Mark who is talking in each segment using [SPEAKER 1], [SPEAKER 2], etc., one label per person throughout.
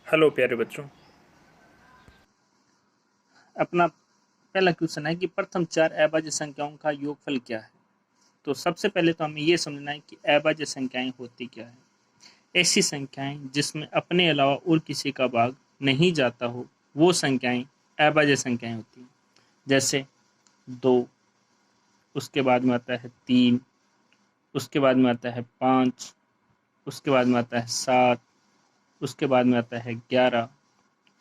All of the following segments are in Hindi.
[SPEAKER 1] हेलो प्यारे बच्चों। अपना पहला क्वेश्चन है कि प्रथम चार अभाज्य संख्याओं का योगफल क्या है। तो सबसे पहले तो हमें यह समझना है कि अभाज्य संख्याएं होती क्या है। ऐसी संख्याएं जिसमें अपने अलावा और किसी का भाग नहीं जाता हो वो संख्याएं अभाज्य संख्याएं होती हैं। जैसे 2, उसके बाद में आता है 3, उसके बाद में आता है 5, उसके बाद में आता है 7, उसके बाद में आता है 11,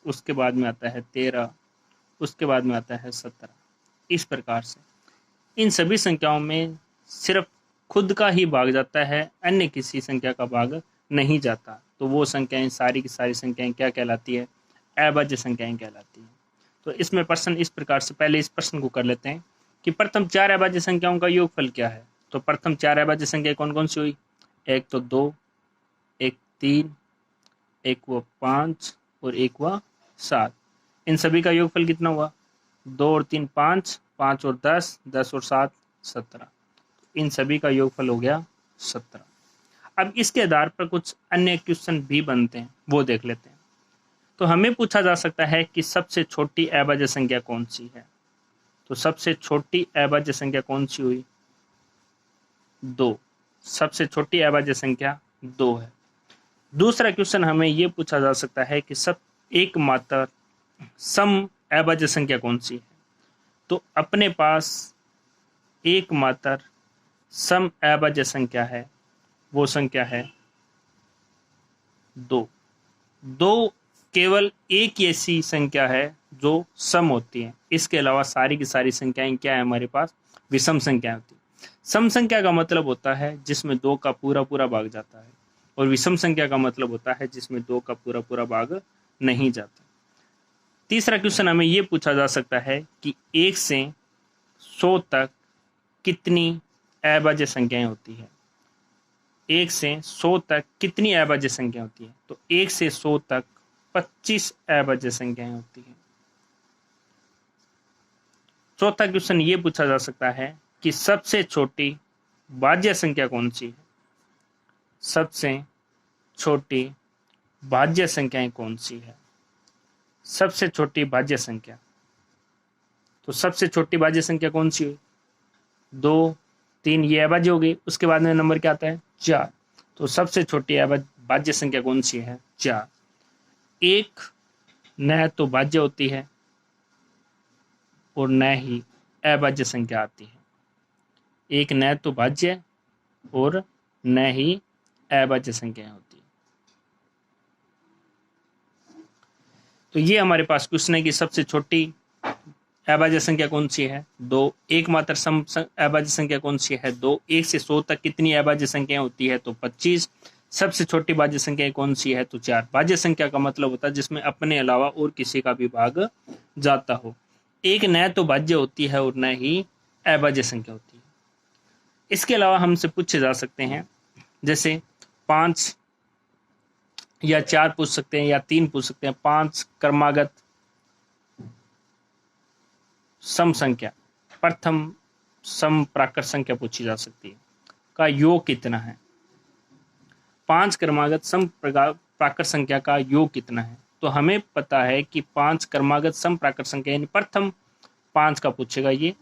[SPEAKER 1] उसके बाद में आता है 13, उसके बाद में आता है 17। इस प्रकार से इन सभी संख्याओं में सिर्फ खुद का ही भाग जाता है, अन्य किसी संख्या का भाग नहीं जाता। तो वो संख्याएं सारी की सारी संख्याएं क्या कहलाती है? अभाज्य संख्याएं कहलाती हैं। तो इसमें प्रश्न इस प्रकार से, पहले इस प्रश्न को कर लेते हैं कि प्रथम चार अभाज्य संख्याओं का योगफल क्या है। तो प्रथम चार अभाज्य संख्या कौन कौन सी हुई? एक तो 2, एक 3, एक हुआ 5 और एक हुआ 7। इन सभी का योगफल कितना हुआ? 2 और 3 5, 5 और 10, 10 और 7 17। इन सभी का योगफल हो गया 17। अब इसके आधार पर कुछ अन्य क्वेश्चन भी बनते हैं, वो देख लेते हैं। तो हमें पूछा जा सकता है कि सबसे छोटी अभाज्य संख्या कौन सी है। तो सबसे छोटी अभाज्य संख्या कौन सी हुई? 2। सबसे छोटी अभाज्य संख्या 2 है। दूसरा क्वेश्चन हमें यह पूछा जा सकता है कि सब एकमात्र सम अभाज्य संख्या कौन सी है। तो अपने पास एकमात्र सम अभाज्य संख्या है, वो संख्या है 2। 2 केवल एक ऐसी संख्या है जो सम होती है। इसके अलावा सारी की सारी संख्याएं क्या है हमारे पास? विषम संख्याएं होती है। सम संख्या का मतलब होता है जिसमें 2 का पूरा पूरा भाग जाता है, और विषम संख्या का मतलब होता है जिसमें 2 का पूरा पूरा भाग नहीं जाता। तीसरा क्वेश्चन हमें यह पूछा जा सकता है कि 1 से 100 तक कितनी अभाज्य संख्याएं होती है। 1 से 100 तक कितनी अभाज्य संख्या होती है? तो 1 से 100 तक 25 अभाज्य संख्याएं होती है। चौथा क्वेश्चन ये पूछा जा सकता है कि सबसे छोटी भाज्य संख्या कौन सी है। सबसे छोटी भाज्य संख्याएं कौन सी है? सबसे छोटी भाज्य संख्या, तो सबसे छोटी भाज्य संख्या कौन सी हुई? 2, 3 ये अभाज्य हो गई। उसके बाद में नंबर क्या आता है? 4। तो सबसे छोटी भाज्य संख्या कौन सी है? 4। एक न तो भाज्य होती है और न ही अभाज्य संख्या आती है। एक न तो भाज्य और न ही अभाज्य संख्या होती है। तो ये हमारे पास क्वेश्चन है कि सबसे छोटी अभाज्य संख्या कौन सी है? 2। एकमात्र सम अभाज्य संख्या कौन सी है? 2। 1 से 100 तक कितनी अभाज्य संख्या होती है? तो 25। सबसे छोटी भाज्य संख्या कौन सी है? तो 4। भाज्य संख्या का मतलब होता है जिसमें अपने अलावा और किसी का भी भाग जाता हो। एक न तो भाज्य होती है और न ही अभाज्य संख्या होती है। इसके अलावा हमसे पूछे जा सकते हैं, जैसे 5 या 4 पूछ सकते हैं या 3 पूछ सकते हैं। 5 क्रमागत सम संख्या, प्रथम सम प्राकृत संख्या पूछी जा सकती है, का योग कितना है। 5 क्रमागत सम प्राकृत संख्या का योग कितना है? तो हमें पता है कि 5 क्रमागत सम प्राकृत संख्या यानी प्रथम 5 का पूछेगा ये,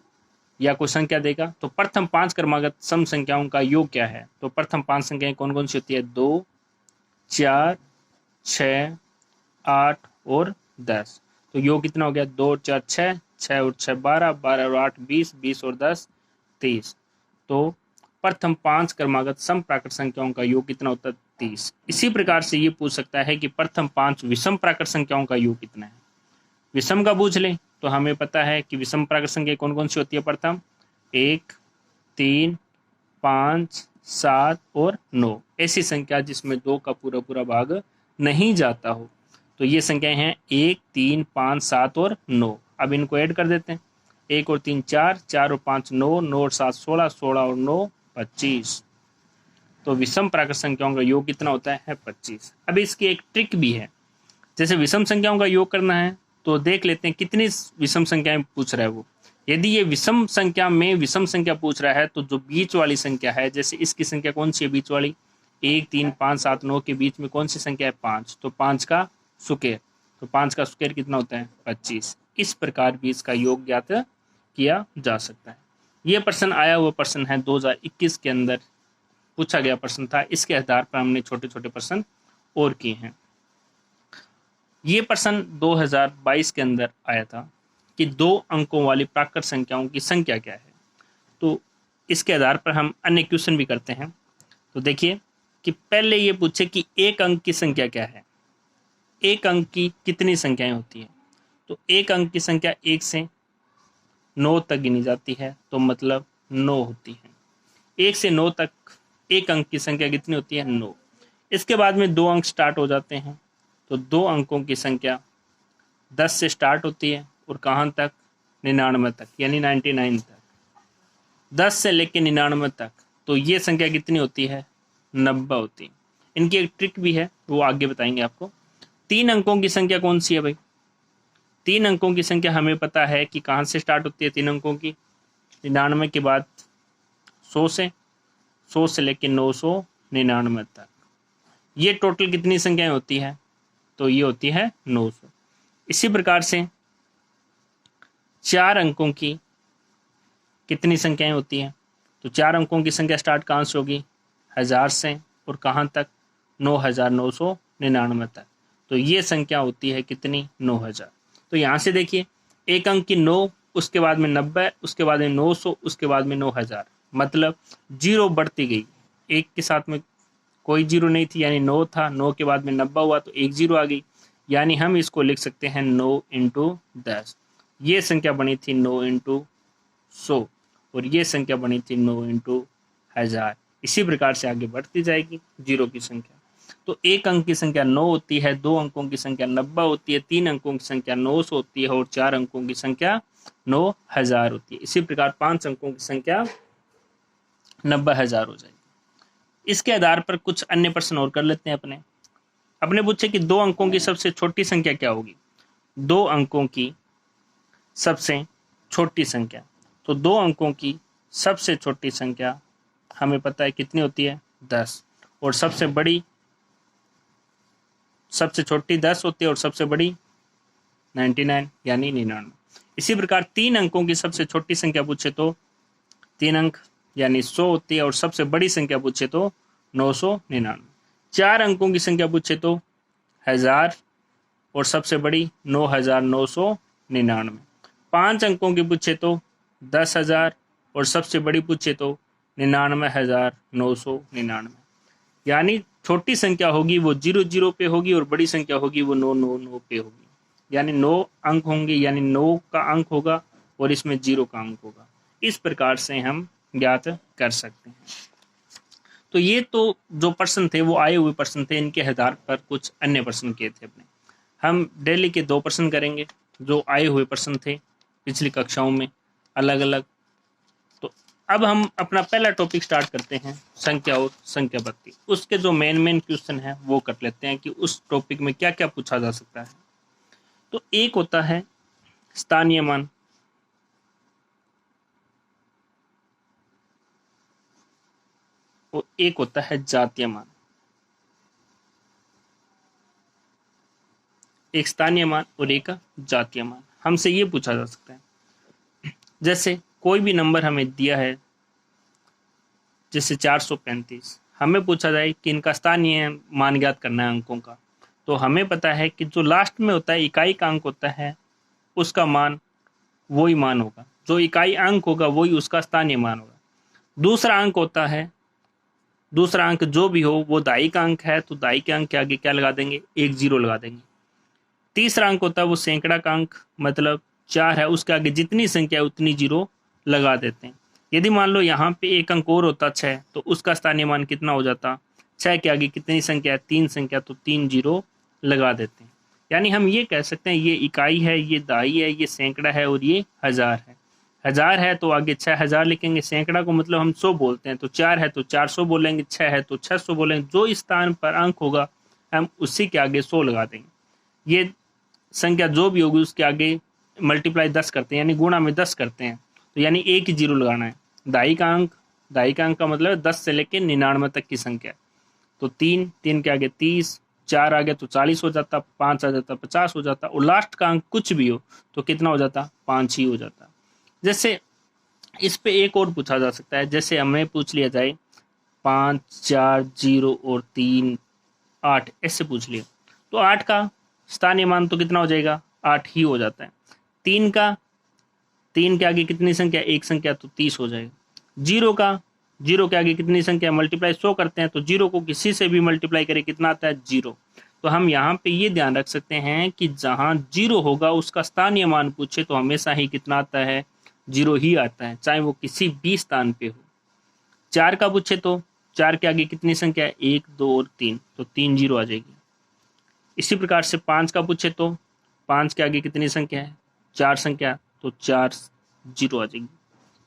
[SPEAKER 1] या कोई संख्या देगा। तो प्रथम 5 क्रमागत सम संख्याओं का योग क्या है? तो प्रथम 5 संख्याएं कौन कौन सी होती है? 2, 4, 6, 8 और 10। तो योग कितना हो गया? 2 और 4 6, 6 और 6 12, 12 और 8 20, 20 और 10 30। तो प्रथम 5 क्रमागत सम प्राकृत संख्याओं का योग कितना होता है? 30। इसी प्रकार से ये पूछ सकता है कि प्रथम 5 विषम प्राकृत संख्याओं का योग कितना है। विषम का पूछ ले तो हमें पता है कि विषम प्राकृत संख्या कौन कौन सी होती है? प्रथम 1, 3, 5, 7 और 9। ऐसी संख्या जिसमें 2 का पूरा पूरा भाग नहीं जाता हो। तो ये संख्याएं हैं 1, 3, 5, 7 और 9। अब इनको ऐड कर देते हैं। 1 और 3 4, 4 और 5 9, 9 और 7 16, 16 और 9 25। तो विषम प्राकृत संख्याओं का योग कितना होता है? 25। अब इसकी एक ट्रिक भी है। जैसे विषम संख्याओं का योग करना है तो देख लेते हैं कितनी विषम संख्याएं पूछ रहा है वो। यदि ये विषम संख्या में विषम संख्या पूछ रहा है तो जो बीच वाली संख्या है, जैसे इसकी संख्या कौन सी है बीच वाली? 1, 3, 5, 7, 9 के बीच में कौन सी संख्या है? 5। तो 5 का स्क्वायर, तो 5 का स्क्वायर कितना होता है 25। इस प्रकार भी इसका योग ज्ञात किया जा सकता है। ये प्रश्न आया हुआ प्रश्न है 2021 के अंदर पूछा गया प्रश्न था, इसके आधार पर हमने छोटे छोटे प्रश्न और किए हैं। ये प्रश्न 2022 के अंदर आया था कि 2 अंकों वाली प्राकृत संख्याओं की संख्या क्या है। तो इसके आधार पर हम अन्य क्वेश्चन भी करते हैं। तो देखिए कि पहले ये पूछे कि 1 अंक की संख्या क्या है, 1 अंक की कितनी संख्याएं होती हैं। तो 1 अंक की संख्या 1 से 9 तक गिनी जाती है, तो मतलब 9 होती है। 1 से 9 तक 1 अंक की संख्या कितनी होती है 9। इसके बाद में 2 अंक स्टार्ट हो जाते हैं, तो 2 अंकों की संख्या 10 से स्टार्ट होती है और कहाँ तक 99 तक, यानी 99 तक, 10 से लेकर 99 तक। तो ये संख्या कितनी होती है 90 होती है। इनकी एक ट्रिक भी है, वो आगे बताएंगे आपको। 3 अंकों की संख्या कौन सी है भाई, 3 अंकों की संख्या हमें पता है कि कहाँ से स्टार्ट होती है 3 अंकों की, 99 के बाद 100 से लेकर 999 तक। ये टोटल कितनी संख्याएं होती है, तो ये होती है 900। इसी प्रकार से 4 अंकों की कितनी संख्याएं होती हैं, तो 4 अंकों की संख्या स्टार्ट कहाँ से होगी 1000 से और कहाँ तक 9999 तक। तो ये संख्या होती है कितनी 9000। तो यहाँ से देखिए 1 अंक की 9, उसके बाद में 90, उसके बाद में 900, उसके बाद में 9000, मतलब 0 बढ़ती गई। 1 के साथ में कोई 0 नहीं थी, यानी 9 था, 9 के बाद में 90 हुआ तो 1 0 आ गई, यानी हम इसको लिख सकते हैं 9 × 10। ये संख्या बनी थी 9 × 100 और ये संख्या बनी थी 9 × 1000। इसी प्रकार से आगे बढ़ती जाएगी 0 की संख्या। तो 1 अंक की संख्या 9 होती है, 2 अंकों की संख्या 90 होती है, 3 अंकों की संख्या 900 होती है और 4 अंकों की संख्या 9000 होती है। इसी प्रकार 5 अंकों की संख्या 90000 हो जाएगी। इसके आधार पर कुछ अन्य प्रश्न और कर लेते हैं अपने पूछे कि 2 अंकों की सबसे छोटी संख्या क्या होगी। 2 अंकों की सबसे छोटी संख्या, तो 2 अंकों की सबसे छोटी संख्या हमें पता है कितनी होती है 10, और सबसे छोटी 10 होती है और सबसे बड़ी 99 यानी 99। इसी प्रकार 3 अंकों की सबसे छोटी संख्या पूछे तो 3 अंक यानी 100 होती है और सबसे बड़ी संख्या पूछे तो 999। 4 अंकों की संख्या पूछे तो 1000 और सबसे बड़ी 9999। 5 अंकों की पूछे तो 10,000 और सबसे बड़ी पूछे तो 99,999। यानी छोटी संख्या होगी वो 00 पे होगी और बड़ी संख्या होगी वो 999 पे होगी। यानी 9 अंक होंगे, यानी 9 का अंक होगा और इसमें 0 का अंक होगा। इस प्रकार से हम ज्ञात कर सकते हैं। तो ये तो जो प्रश्न थे वो आए हुए प्रश्न थे, इनके आधार पर कुछ अन्य प्रश्न किए थे हम डेली के 2 प्रश्न करेंगे जो आए हुए प्रश्न थे पिछली कक्षाओं में अलग अलग। तो अब हम अपना पहला टॉपिक स्टार्ट करते हैं, संख्या और संख्या पत्ती। उसके जो मेन क्वेश्चन है वो कर लेते हैं कि उस टॉपिक में क्या क्या पूछा जा सकता है। तो एक होता है स्थानीय मान, और एक होता है जातीय मान। एक स्थानीय मान और एक जातीय मान। हमसे ये पूछा जा सकता है, जैसे कोई भी नंबर हमें दिया है, जैसे 435, हमें पूछा जाए कि इनका स्थानीय मान ज्ञात करना है अंकों का। तो हमें पता है कि जो लास्ट में होता है इकाई का अंक होता है उसका मान वही मान होगा, जो इकाई अंक होगा वही उसका स्थानीय मान होगा। दूसरा अंक होता है, दूसरा अंक जो भी हो वो दाई का अंक है तो दाई के अंक के आगे क्या लगा देंगे 1 0 लगा देंगे। तीसरा अंक होता है वो सैकड़ा का अंक, मतलब 4 है, उसके आगे जितनी संख्या है उतनी 0 लगा देते हैं। यदि मान लो यहाँ पे एक अंक और होता 6 तो उसका स्थानीय मान कितना हो जाता, 6 के आगे कितनी संख्या है 3 संख्या, तो 3 0 लगा देते हैं। यानी हम ये कह सकते हैं ये इकाई है, ये दाई है, ये सैकड़ा है और ये 1000 है। 1000 है तो आगे 6000 लिखेंगे, सैकड़ा को मतलब हम 100 बोलते हैं, तो 4 है तो 400 बोलेंगे, 6 है तो 600 बोलेंगे। जो स्थान पर अंक होगा हम उसी के आगे 100 लगा देंगे। ये संख्या जो भी होगी उसके आगे मल्टीप्लाई 10 करते हैं, यानी गुणा में 10 करते हैं, तो यानी 1 ही 0 लगाना है। दाई का अंक का मतलब 10 से लेकर 99 तक की संख्या, तो 3 के आगे 30, 4 आ गया तो 40 हो जाता, 5 आ जाता 50 हो जाता, और लास्ट का अंक कुछ भी हो तो कितना हो जाता, 5 ही हो जाता। जैसे इस पे एक और पूछा जा सकता है, जैसे हमें पूछ लिया जाए 5 4 0 और 3 8, ऐसे पूछ लिया तो 8 का स्थानीय मान तो कितना हो जाएगा, 8 ही हो जाता है। 3 का, 3 के आगे कितनी संख्या, एक संख्या, तो 30 हो जाएगा। 0 का, 0 के आगे कितनी संख्या, मल्टीप्लाई 100 करते हैं तो 0 को किसी से भी मल्टीप्लाई करें कितना आता है, 0। तो हम यहाँ पे ये ध्यान रख सकते हैं कि जहाँ 0 होगा उसका स्थानीय मान पूछे तो हमेशा ही कितना आता है, 0 ही आता है, चाहे वो किसी भी स्थान पे हो। 4 का पूछे तो 4 के आगे कितनी संख्या है, 1 2 और 3, तो 3 0 आ जाएगी। इसी प्रकार से 5 का पूछे तो 5 के आगे कितनी संख्या है, 4 संख्या, तो 4 0 आ जाएगी,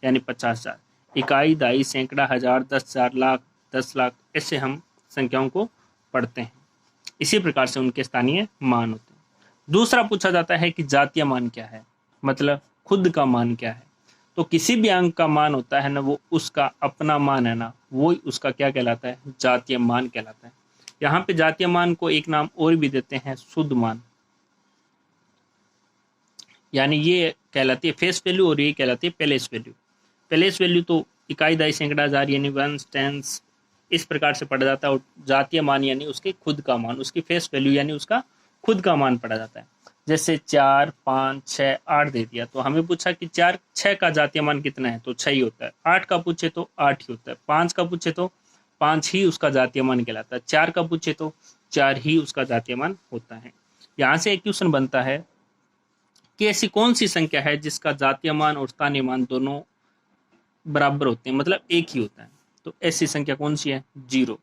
[SPEAKER 1] यानी 50,000। इकाई, दहाई, सैकड़ा, हजार, 10,000, लाख, 10 लाख, ऐसे हम संख्याओं को पढ़ते हैं। इसी प्रकार से उनके स्थानीय मान होते हैं। दूसरा पूछा जाता है कि जातीय मान क्या है, मतलब खुद का मान क्या है। तो किसी भी अंक का मान होता है ना, वो उसका अपना मान है ना, वो उसका क्या कहलाता है, जातीय मान कहलाता है। यहाँ पे जातीय मान को एक नाम और भी देते हैं, शुद्ध मान, यानी ये कहलाती है फेस वैल्यू और ये कहलाती है प्लेस वैल्यू। प्लेस वैल्यू तो इकाई, दहाई, सैकड़ा, हजार, यानी वंस, टेंस, इस प्रकार से पढ़ा जाता है, और जातीय मान यानी उसके खुद का मान, उसकी फेस वैल्यू यानी उसका खुद का मान पढ़ा जाता है। जैसे 4 5 6 8 दे दिया तो हमें पूछा कि 4 6 का जातीय मान कितना है, तो 6 ही होता है। 8 का पूछे तो 8 ही होता है। 5 का पूछे तो 5 ही उसका जातीय मान कहलाता है। 4 का पूछे तो 4 ही उसका जातीय मान होता है। यहाँ से एक क्वेश्चन बनता है कि ऐसी कौन सी संख्या है जिसका जातीय मान और स्थानीय मान दोनों बराबर होते हैं, मतलब एक ही होता है। तो ऐसी संख्या कौन सी है, 0।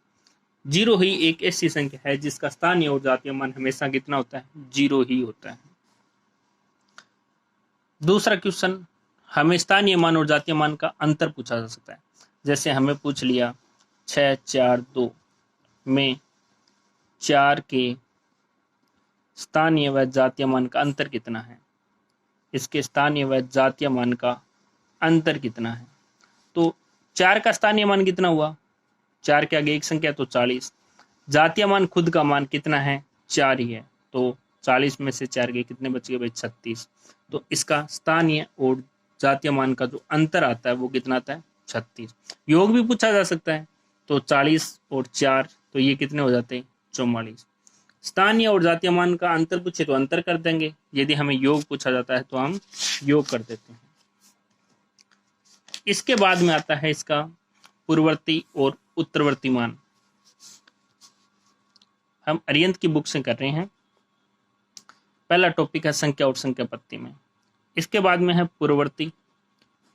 [SPEAKER 1] 0 ही एक ऐसी संख्या है जिसका स्थानीय और जातीय मान हमेशा कितना होता है, 0 ही होता है। दूसरा क्वेश्चन, हमें स्थानीय मान और जातीय मान का अंतर पूछा जा सकता है। जैसे हमें पूछ लिया 6 4 2 में 4 के स्थानीय व जातीय मान का अंतर कितना है, इसके स्थानीय व जातीय मान का अंतर कितना है। तो 4 का स्थानीय मान कितना हुआ, 4 के आगे एक संख्या तो 40। जातीय मान खुद का मान कितना है, 4 ही है, तो 40 में से 4 गए कितने बच गए भाई, 36। तो इसका स्थानीय और जातीय मान का जो अंतर आता है वो कितना आता है, 36। योग भी पूछा जा सकता है, तो 40 और 4 तो ये कितने हो जाते हैं, 44। स्थानीय और जातीय मान का अंतर पूछे तो अंतर कर देंगे, यदि हमें योग पूछा जाता है तो हम योग कर देते हैं। इसके बाद में आता है इसका पूर्ववर्ती और उत्तरवर्ती मान। हम अरिहंत की बुक से कर रहे हैं। पहला टॉपिक है संख्या और संख्या पत्ती में। इसके बाद में है पूर्ववर्ती।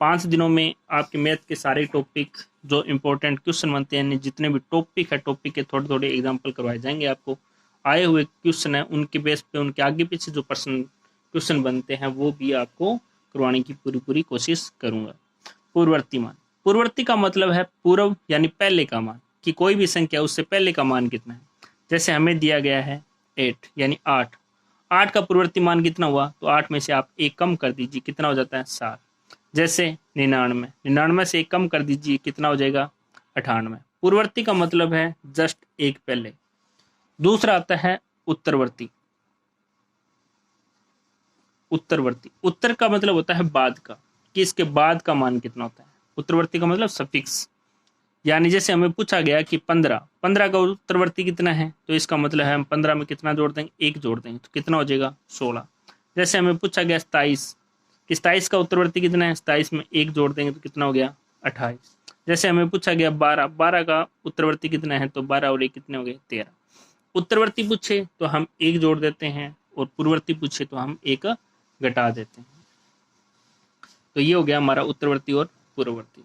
[SPEAKER 1] 5 दिनों में आपके मैथ के सारे टॉपिक जो इंपॉर्टेंट क्वेश्चन बनते हैं, जितने भी टॉपिक है, टॉपिक के थोड़े थोड़े एग्जाम्पल करवाए जाएंगे। आपको आए हुए क्वेश्चन है उनके बेस पे, उनके आगे पीछे जो प्रश्न क्वेश्चन बनते हैं वो भी आपको करवाने की पूरी कोशिश करूंगा। पूर्ववर्ती मान, पूर्ववर्ती का मतलब है पूर्व यानी पहले का मान, कि कोई भी संख्या उससे पहले का मान कितना है। जैसे हमें दिया गया है 8 यानी 8, 8 का पूर्ववर्ती मान कितना हुआ, तो 8 में से आप एक कम कर दीजिए, कितना हो जाता है, 7। जैसे 99, 99 से एक कम कर दीजिए, कितना हो जाएगा, 98। पूर्ववर्ती का मतलब है जस्ट एक पहले। दूसरा आता है उत्तरवर्ती। उत्तरवर्ती, उत्तर का मतलब होता है बाद का, कि इसके बाद का मान कितना होता है। उत्तरवर्ती का मतलब सफिक्स, यानी जैसे हमें पूछा गया कि 15, 15 का उत्तरवर्ती कितना है, तो इसका मतलब है हम 15 में कितना जोड़ देंगे, एक जोड़ देंगे, तो कितना हो जाएगा, 16। जैसे हमें पूछा गया 27, कि 27 का उत्तरवर्ती कितना है, 27 में एक जोड़ देंगे तो कितना हो गया, 28। जैसे हमें पूछा गया 12, 12 का उत्तरवर्ती कितना है, तो 12 और एक कितने हो गए, 13। उत्तरवर्ती पूछे तो हम एक जोड़ देते हैं, और पूर्ववर्ती पूछे तो हम एक घटा देते हैं। तो ये हो गया हमारा उत्तरवर्ती और पूर्ववर्ती।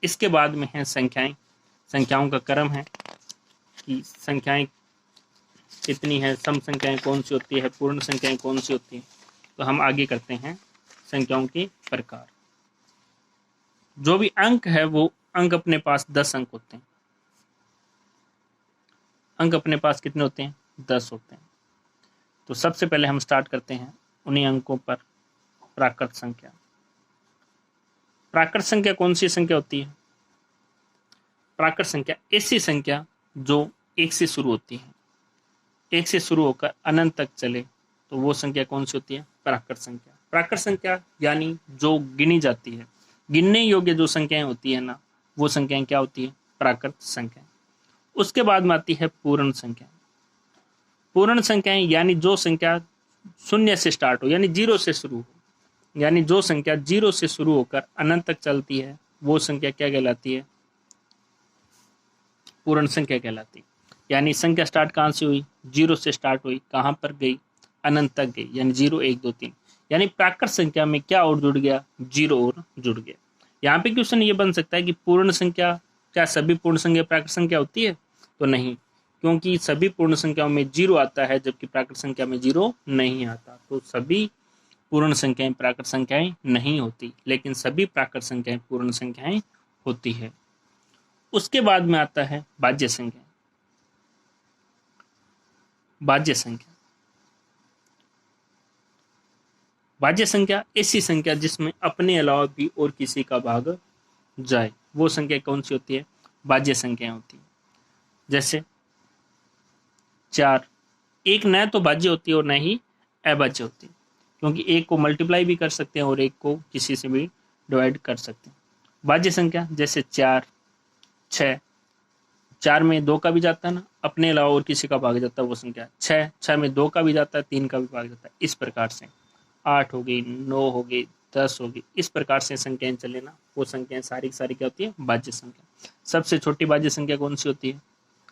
[SPEAKER 1] इसके बाद में है संख्याएं। संख्याओं का क्रम है कि संख्याएं कितनी है, सम संख्याएं कौन सी होती है, पूर्ण संख्याएं कौन सी होती है। तो हम आगे करते हैं संख्याओं के प्रकार। जो भी अंक है वो अंक अपने पास 10 अंक होते हैं। अंक अपने पास कितने होते हैं, 10 होते हैं। तो सबसे पहले हम स्टार्ट करते हैं उन्हीं अंकों पर, प्राकृत संख्या। प्राकृत संख्या कौन सी संख्या होती है, प्राकृत संख्या ऐसी संख्या जो 1 से शुरू होती है। 1 से शुरू होकर अनंत तक चले तो वो संख्या कौन सी होती है? प्राकृत संख्या। प्राकृत संख्या यानी जो गिनी जाती है, गिनने योग्य जो संख्याएं होती है ना, वो संख्याएं क्या होती है? प्राकृत संख्या। उसके बाद में आती है पूर्ण संख्या। पूर्ण संख्याएं यानी जो संख्या शून्य से स्टार्ट हो, यानी 0 से शुरू हो, यानी जो संख्या 0 से शुरू होकर अनंत तक चलती है वो संख्या क्या कहलाती है? पूर्ण संख्या कहलाती है। यानी संख्या स्टार्ट कहाँ से हुई? 0 से स्टार्ट हुई, कहाँ पर गई? अनंत तक गई, यानी 0 1 2 3। यानी प्राकृत संख्या में क्या और जुड़ गया? 0 और जुड़ गया। यहाँ पे क्वेश्चन ये बन सकता है कि पूर्ण संख्या, क्या सभी पूर्ण संख्या प्राकृत संख्या होती है? तो नहीं, क्योंकि सभी पूर्ण संख्याओं में 0 आता है जबकि प्राकृत संख्या में 0 नहीं आता। तो सभी पूर्ण संख्याएं प्राकृत संख्याएं नहीं होती, लेकिन सभी प्राकृत संख्याएं पूर्ण संख्याएं होती है। उसके बाद में आता है भाज्य संख्या। भाज्य संख्या, भाज्य संख्या ऐसी संख्या जिसमें अपने अलावा भी और किसी का भाग जाए, वो संख्या कौन सी होती है? भाज्य संख्या होती है। जैसे 4, एक न तो भाज्य होती है और न ही अभाज्य होती है, क्योंकि एक को मल्टीप्लाई भी कर सकते हैं और एक को किसी से भी डिवाइड कर सकते हैं। भाज्य संख्या जैसे 4, 6, 4 में 2 का भी जाता है ना, अपने अलावा और किसी का भाग जाता है वो संख्या। 6 में 2 का भी जाता है, 3 का भी भाग जाता है। इस प्रकार से 8 हो गई, 9 हो गई, 10 हो गई, इस प्रकार से संख्याएं चले ना, वो संख्याएं सारी की सारी क्या होती है? भाज्य संख्या। सबसे छोटी भाज्य संख्या कौन सी होती है?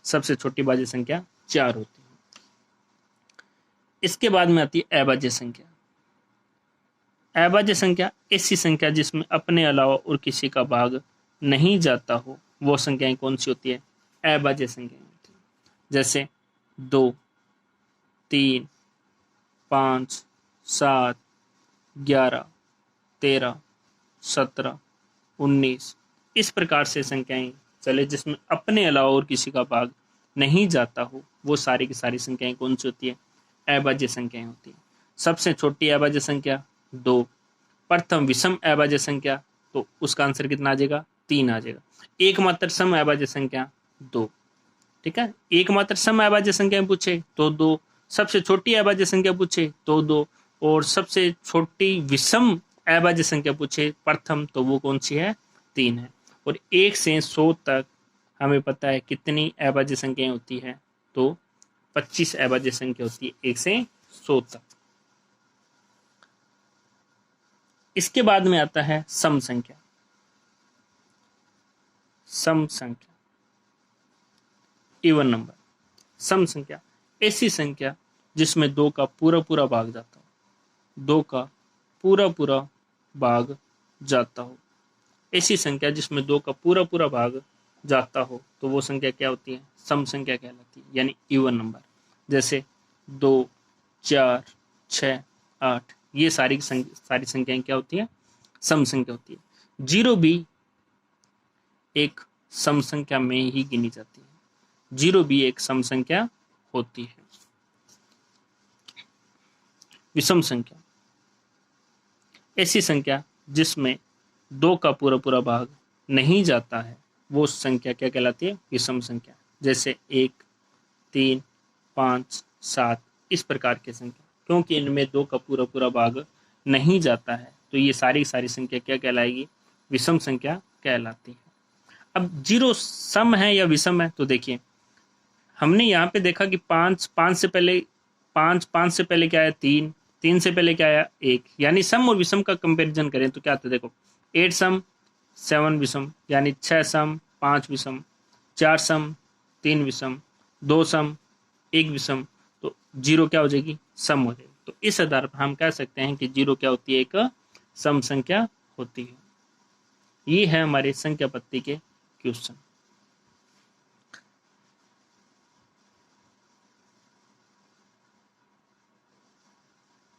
[SPEAKER 1] सबसे छोटी भाज्य संख्या 4 होती है। इसके बाद में आती है अभाज्य संख्या। अभाज्य संख्या ऐसी संख्या जिसमें अपने अलावा और किसी का भाग नहीं जाता हो, वो संख्याएं कौन सी होती है? अभाज्य संख्याएं होती है। जैसे 2, 3, 5, 7, 11, 13, 17, 19, इस प्रकार से संख्याएं चले जिसमें अपने अलावा और किसी का भाग नहीं जाता हो, वो सारी की सारी संख्याएं कौन सी होती है? अभाज्य संख्याएं होती है। सबसे छोटी अभाज्य संख्या 2। प्रथम विषम अभाज्य संख्या, तो उसका आंसर कितना आ जाएगा? 3 आ जाएगा। एकमात्र सम अभाज्य संख्या 2। ठीक है, एकमात्र सम अभाज्य संख्या पूछे तो 2, सबसे छोटी अभाज्य संख्या पूछे तो 2, और सबसे छोटी विषम अभाज्य संख्या पूछे प्रथम तो वो कौन सी है? 3 है। और 1 से 100 तक हमें पता है कितनी अभाज्य संख्याएं होती है? तो 25 अभाज्य संख्या होती है 1 से 100 तक। इसके बाद में आता है सम संख्या। सम संख्या, इवन नंबर। सम संख्या ऐसी संख्या जिसमें 2 का पूरा पूरा भाग जाता हो, 2 का पूरा पूरा भाग जाता हो। ऐसी संख्या जिसमें 2 का पूरा पूरा भाग जाता हो तो वो संख्या क्या होती है? सम संख्या कहलाती है, यानी इवन नंबर। जैसे 2, 4, 6, 8, ये सारी संख्याएं क्या होती है? सम संख्या होती है। 0 भी एक सम संख्या में ही गिनी जाती है। 0 भी एक सम संख्या होती है। विषम संख्या ऐसी संख्या जिसमें 2 का पूरा पूरा भाग नहीं जाता है, वो संख्या क्या कहलाती है? विषम संख्या। जैसे 1, 3, 5, 7, इस प्रकार की संख्या, क्योंकि इनमें 2 का पूरा पूरा भाग नहीं जाता है तो ये सारी संख्या क्या कहलाएगी? विषम संख्या कहलाती है। अब 0 सम है या विषम है? तो देखिए, हमने यहाँ पे देखा कि 5 से पहले क्या आया? 3 से पहले क्या आया? 1। यानी सम और विषम का कंपैरिजन करें तो क्या आता है? देखो, 8 सम 7 विषम, यानी 6 सम 5 विषम, 4 सम 3 विषम, 2 सम 1 विषम, तो 0 क्या हो जाएगी? सम हो जाएगी। तो इस आधार पर हम कह सकते हैं कि 0 क्या होती है? एक सम संख्या होती है। ये है हमारे संख्या पत्ती के क्वेश्चन।